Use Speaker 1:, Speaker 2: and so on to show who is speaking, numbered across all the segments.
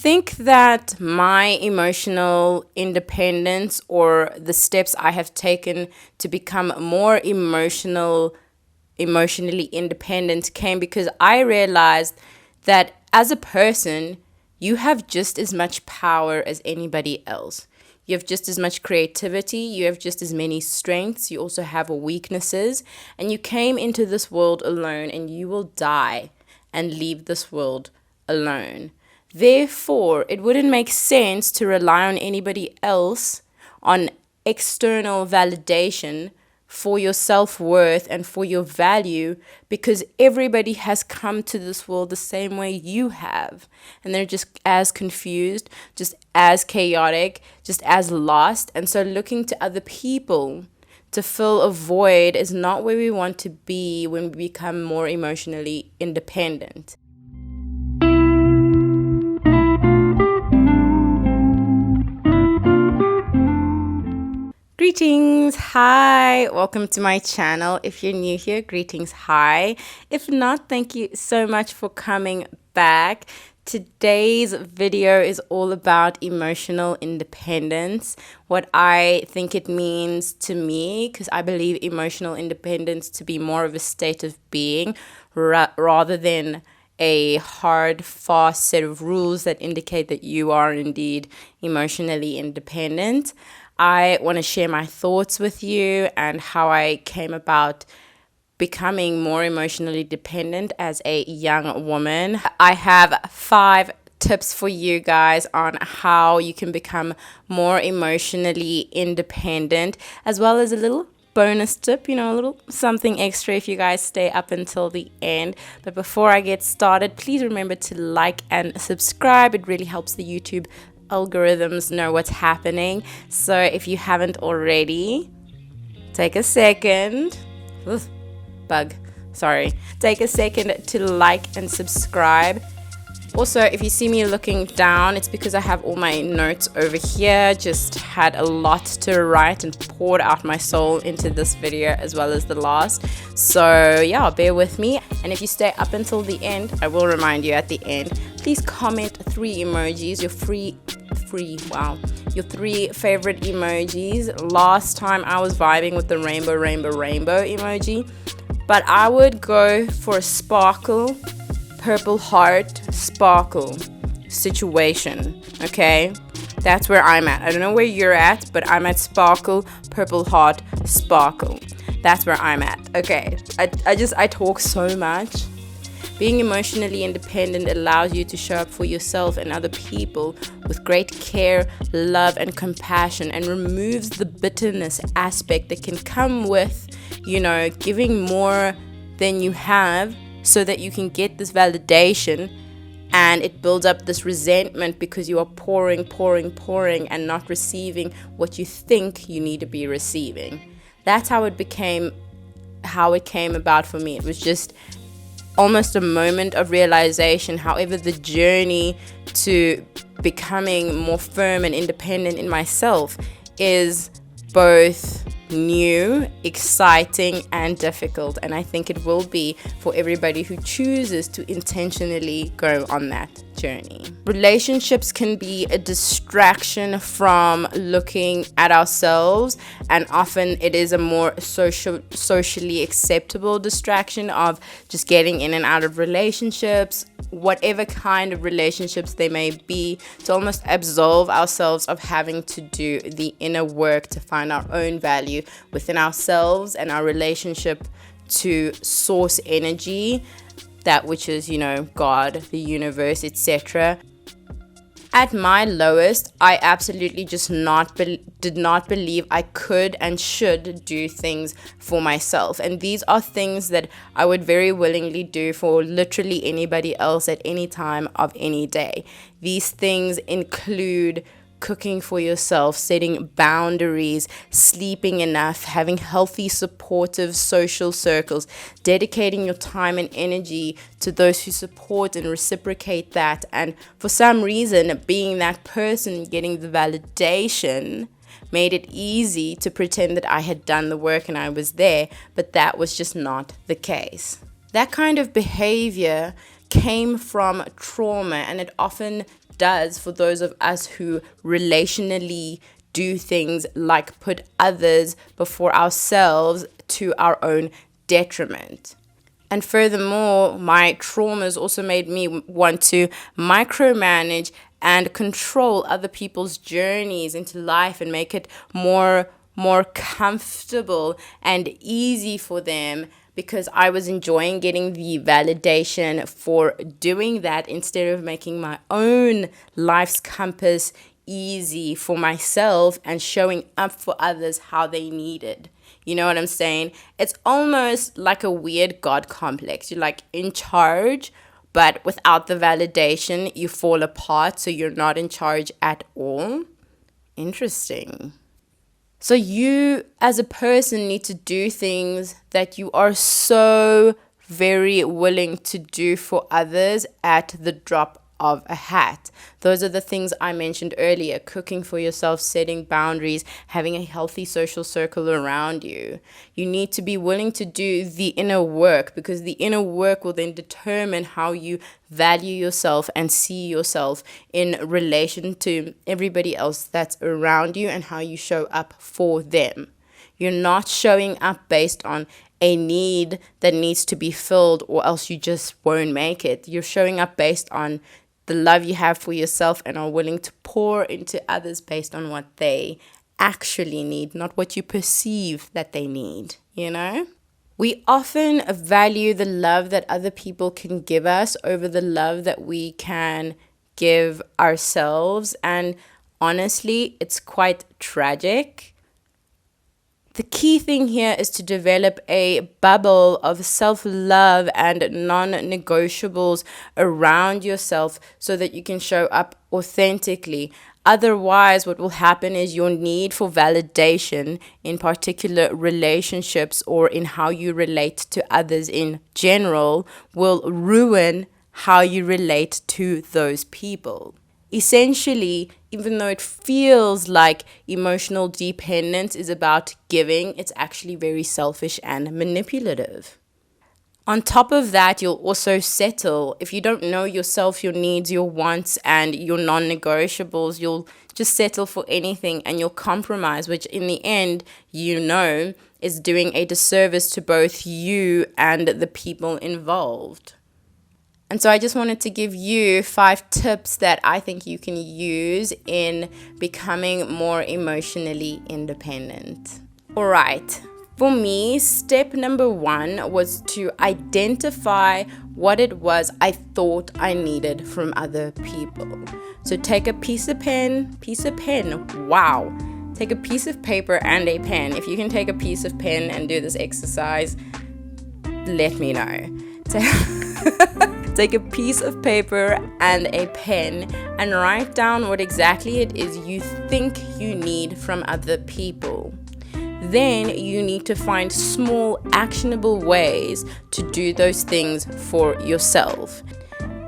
Speaker 1: think that my emotional independence, or the steps I have taken to become more emotionally independent, came because I realized that as a person, you have just as much power as anybody else. You have just as much creativity, you have just as many strengths, you also have weaknesses, and you came into this world alone, and you will die and leave this world alone. Therefore, it wouldn't make sense to rely on anybody else, on external validation for your self-worth and for your value, because everybody has come to this world the same way you have, and they're just as confused, just as chaotic, just as lost. And so looking to other people to fill a void is not where we want to be when we become more emotionally independent. Greetings, hi, welcome to my channel. If you're new here, greetings, hi. If not, thank you so much for coming back. Today's video is all about emotional independence, what I think it means to me, because I believe emotional independence to be more of a state of being rather than a hard, fast set of rules that indicate that you are indeed emotionally independent. I want to share my thoughts with you and how I came about becoming more emotionally dependent as a young woman. I have 5 tips for you guys on how you can become more emotionally independent, as well as a little bonus tip, a little something extra if you guys stay up until the end. But before I get started, please remember to like and subscribe. It really helps the YouTube algorithms know what's happening. So if you haven't already, take a second. Take a second to like and subscribe. Also, if you see me looking down, it's because I have all my notes over here. Just had a lot to write and poured out my soul into this video as well as the last. So yeah, bear with me. And if you stay up until the end, I will remind you at the end, please comment 3 emojis, your 3 favorite emojis. Last time I was vibing with the rainbow emoji, but I would go for a sparkle, purple heart, sparkle situation. Okay, that's where I'm at. I don't know where you're at, but I'm at sparkle, purple heart, sparkle. That's where I'm at. Okay, I talk so much. Being emotionally independent allows you to show up for yourself and other people with great care, love, and compassion, and removes the bitterness aspect that can come with, giving more than you have so that you can get this validation, and it builds up this resentment because you are pouring and not receiving what you think you need to be receiving. That's how it came about for me. It was just almost a moment of realization. However, the journey to becoming more firm and independent in myself is both new, exciting, and difficult. And I think it will be for everybody who chooses to intentionally go on that journey. Relationships can be a distraction from looking at ourselves, and often it is a more socially acceptable distraction of just getting in and out of relationships, whatever kind of relationships they may be, to almost absolve ourselves of having to do the inner work to find our own value within ourselves and our relationship to source energy, that which is, God, the universe, etc. At my lowest, I absolutely just did not believe I could and should do things for myself. And these are things that I would very willingly do for literally anybody else at any time of any day. These things include cooking for yourself, setting boundaries, sleeping enough, having healthy, supportive social circles, dedicating your time and energy to those who support and reciprocate that. And for some reason, being that person, getting the validation, made it easy to pretend that I had done the work and I was there, but that was just not the case. That kind of behavior came from trauma, and it often does for those of us who relationally do things like put others before ourselves to our own detriment. And furthermore, my traumas also made me want to micromanage and control other people's journeys into life and make it more comfortable and easy for them, because I was enjoying getting the validation for doing that instead of making my own life's compass easy for myself and showing up for others how they needed. You know what I'm saying? It's almost like a weird God complex. You're like in charge, but without the validation, you fall apart, so you're not in charge at all. Interesting. So you as a person need to do things that you are so very willing to do for others at the drop of a hat. Those are the things I mentioned earlier: cooking for yourself, setting boundaries, having a healthy social circle around you. You need to be willing to do the inner work, because the inner work will then determine how you value yourself and see yourself in relation to everybody else that's around you, and how you show up for them. You're not showing up based on a need that needs to be filled, or else you just won't make it. You're showing up based on the love you have for yourself and are willing to pour into others based on what they actually need, not what you perceive that they need, you know? We often value the love that other people can give us over the love that we can give ourselves. And honestly, it's quite tragic. The key thing here is to develop a bubble of self-love and non-negotiables around yourself so that you can show up authentically. Otherwise, what will happen is your need for validation in particular relationships, or in how you relate to others in general, will ruin how you relate to those people. Essentially, even though it feels like emotional dependence is about giving, it's actually very selfish and manipulative. On top of that, you'll also settle. If you don't know yourself, your needs, your wants, and your non-negotiables, you'll just settle for anything and you'll compromise, which in the end, you know, is doing a disservice to both you and the people involved. And so I just wanted to give you 5 tips that I think you can use in becoming more emotionally independent. All right. For me, step number 1 was to identify what it was I thought I needed from other people. So take a piece of pen. Wow. Take a piece of paper and a pen. If you can take a piece of pen and do this exercise, let me know. Take a piece of paper and a pen and write down what exactly it is you think you need from other people. Then you need to find small, actionable ways to do those things for yourself.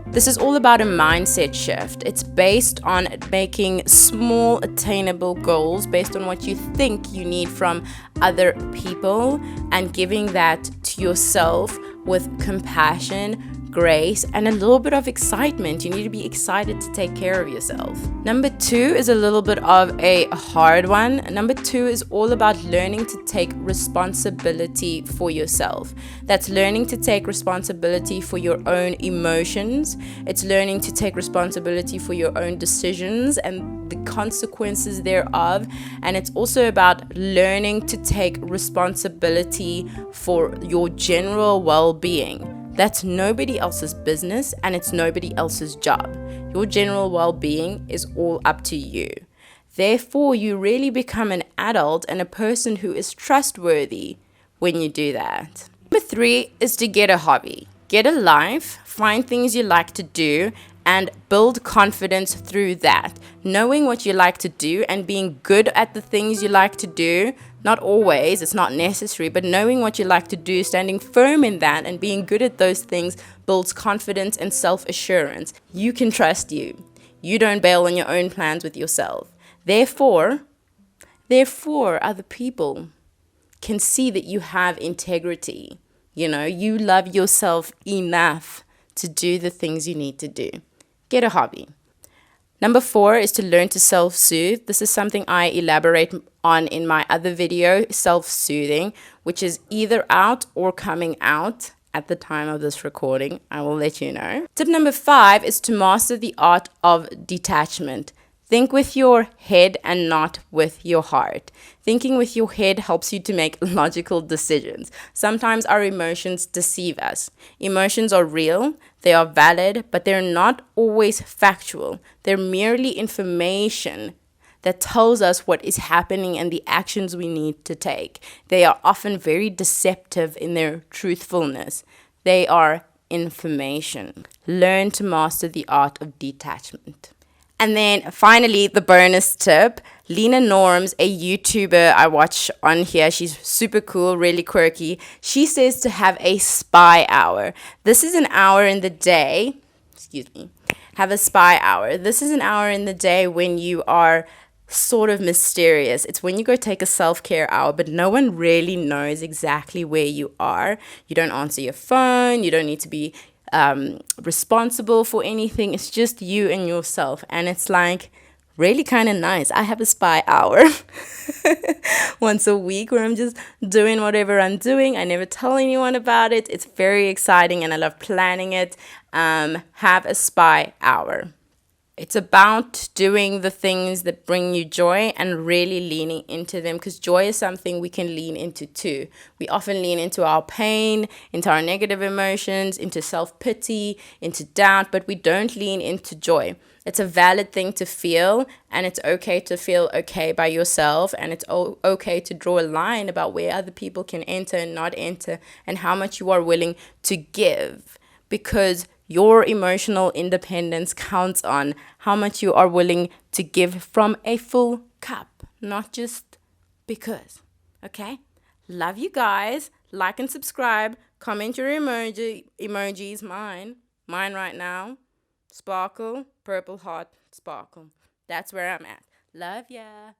Speaker 1: This is all about a mindset shift. It's based on making small, attainable goals based on what you think you need from other people and giving that to yourself with compassion, grace, and a little bit of excitement. You need to be excited to take care of yourself. Number 2 is a little bit of a hard one. Number 2 is all about learning to take responsibility for yourself. That's learning to take responsibility for your own emotions. It's learning to take responsibility for your own decisions and the consequences thereof. And it's also about learning to take responsibility for your general well-being. That's nobody else's business and it's nobody else's job. Your general well-being is all up to you. Therefore, you really become an adult and a person who is trustworthy when you do that. Number 3 is to get a hobby. Get a life, find things you like to do, and build confidence through that. Knowing what you like to do and being good at the things you like to do, not always, it's not necessary, but knowing what you like to do, standing firm in that and being good at those things builds confidence and self-assurance. You can trust you. You don't bail on your own plans with yourself. Therefore, other people can see that you have integrity. You know, you love yourself enough to do the things you need to do. Get a hobby. Number 4 is to learn to self-soothe. This is something I elaborate on in my other video, self-soothing, which is either out or coming out at the time of this recording. I will let you know. Tip number 5 is to master the art of detachment. Think with your head and not with your heart. Thinking with your head helps you to make logical decisions. Sometimes our emotions deceive us. Emotions are real, they are valid, but they're not always factual. They're merely information that tells us what is happening and the actions we need to take. They are often very deceptive in their truthfulness. They are information. Learn to master the art of detachment. And then finally, the bonus tip, Lena Norms, a YouTuber I watch on here. She's super cool, really quirky. She says to have a spy hour. This is an hour in the day. Have a spy hour. This is an hour in the day when you are sort of mysterious. It's when you go take a self-care hour, but no one really knows exactly where you are. You don't answer your phone. You don't need to be responsible for anything. It's just you and yourself, and it's like really kind of nice. I have a spy hour once a week where I'm just doing whatever I'm doing. I never tell anyone about it. It's very exciting and I love planning it. Have a spy hour. It's about doing the things that bring you joy and really leaning into them, because joy is something we can lean into too. We often lean into our pain, into our negative emotions, into self-pity, into doubt, but we don't lean into joy. It's a valid thing to feel, and it's okay to feel okay by yourself, and it's okay to draw a line about where other people can enter and not enter, and how much you are willing to give, because your emotional independence counts on how much you are willing to give from a full cup, not just because. Okay? Love you guys. Like and subscribe. Comment your emojis. Mine right now. Sparkle, purple heart, sparkle. That's where I'm at. Love ya.